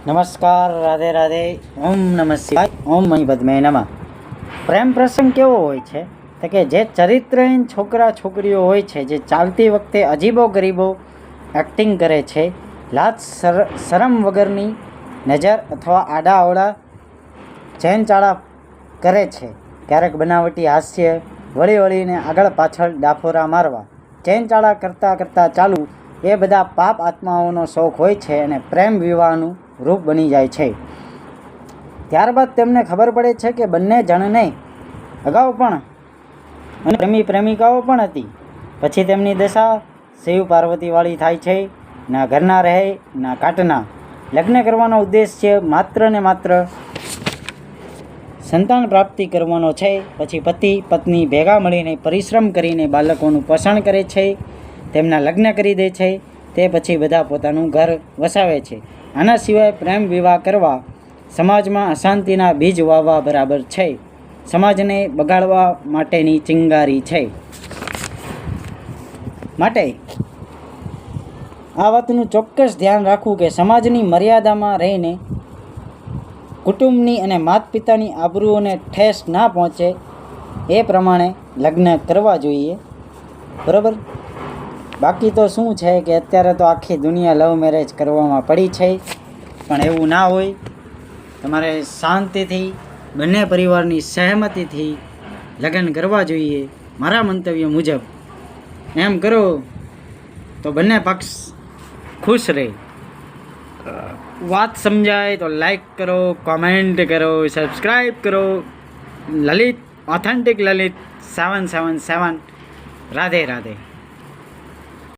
નમસ્કાર, રાધે રાધે. ઓમ નમઃ શિવાય. ઓમ મહી પદ્મે નમઃ. પ્રેમ પ્રસંગ કેવો હોય છે તો કે જે ચરિત્રહીન છોકરા છોકરીઓ હોય છે, જે ચાલતી વખતે અજીબો ગરીબો એક્ટિંગ કરે છે, લાજ શરમ વગરની નજર અથવા આડા અવળા ચેનચાળા કરે છે, ક્યારેક બનાવટી હાસ્ય વળી વળીને આગળ પાછળ ડાફોરા મારવા, ચેનચાળા કરતાં કરતાં ચાલુ, એ બધા પાપ આત્માઓનો શોખ હોય છે અને પ્રેમ વિવાહનું રૂપ બની જાય છે. ત્યારબાદ તેમને ખબર પડે છે કે બંને જણને અગાઉ પણ અને પ્રેમિકાઓ પણ હતી. પછી તેમની દશા શિવ પાર્વતીવાળી થાય છે. ના ઘરના રહે ના કાટના. લગ્ન કરવાનો ઉદ્દેશ્ય માત્ર ને માત્ર સંતાન પ્રાપ્તિ કરવાનો છે. પછી પતિ પત્ની ભેગા મળીને પરિશ્રમ કરીને બાળકોનું પોષણ કરે છે, તેમના લગ્ન કરી દે છે. તે પછી બધા પોતાનું ઘર વસાવે છે. આના સિવાય પ્રેમ વિવાહ કરવા સમાજમાં અશાંતિના બીજ વાવવા બરાબર છે, સમાજને બગાડવા માટેની ચિંગારી છે. માટે આ વાતનું ચોક્કસ ધ્યાન રાખવું કે સમાજની મર્યાદામાં રહીને કુટુંબની અને માતા પિતાની આબરૂઓને ઠેસ ના પહોંચે એ પ્રમાણે લગ્ન કરવા જોઈએ. બરાબર. બાકી તો શું છે કે અત્યારે તો આખી દુનિયા લવ મેરેજ કરવામાં પડી છે, પણ એવું ના હોય. તમારે શાંતિથી બંને પરિવારની સહેમતીથી લગ્ન કરવા જોઈએ. મારા મંતવ્ય મુજબ એમ કરો તો બંને પક્ષ ખુશ રહે. વાત સમજાય તો લાઈક કરો, કોમેન્ટ કરો, સબસ્ક્રાઈબ કરો. લલિત ઓથેન્ટિક લલિત 777. રાધે રાધે.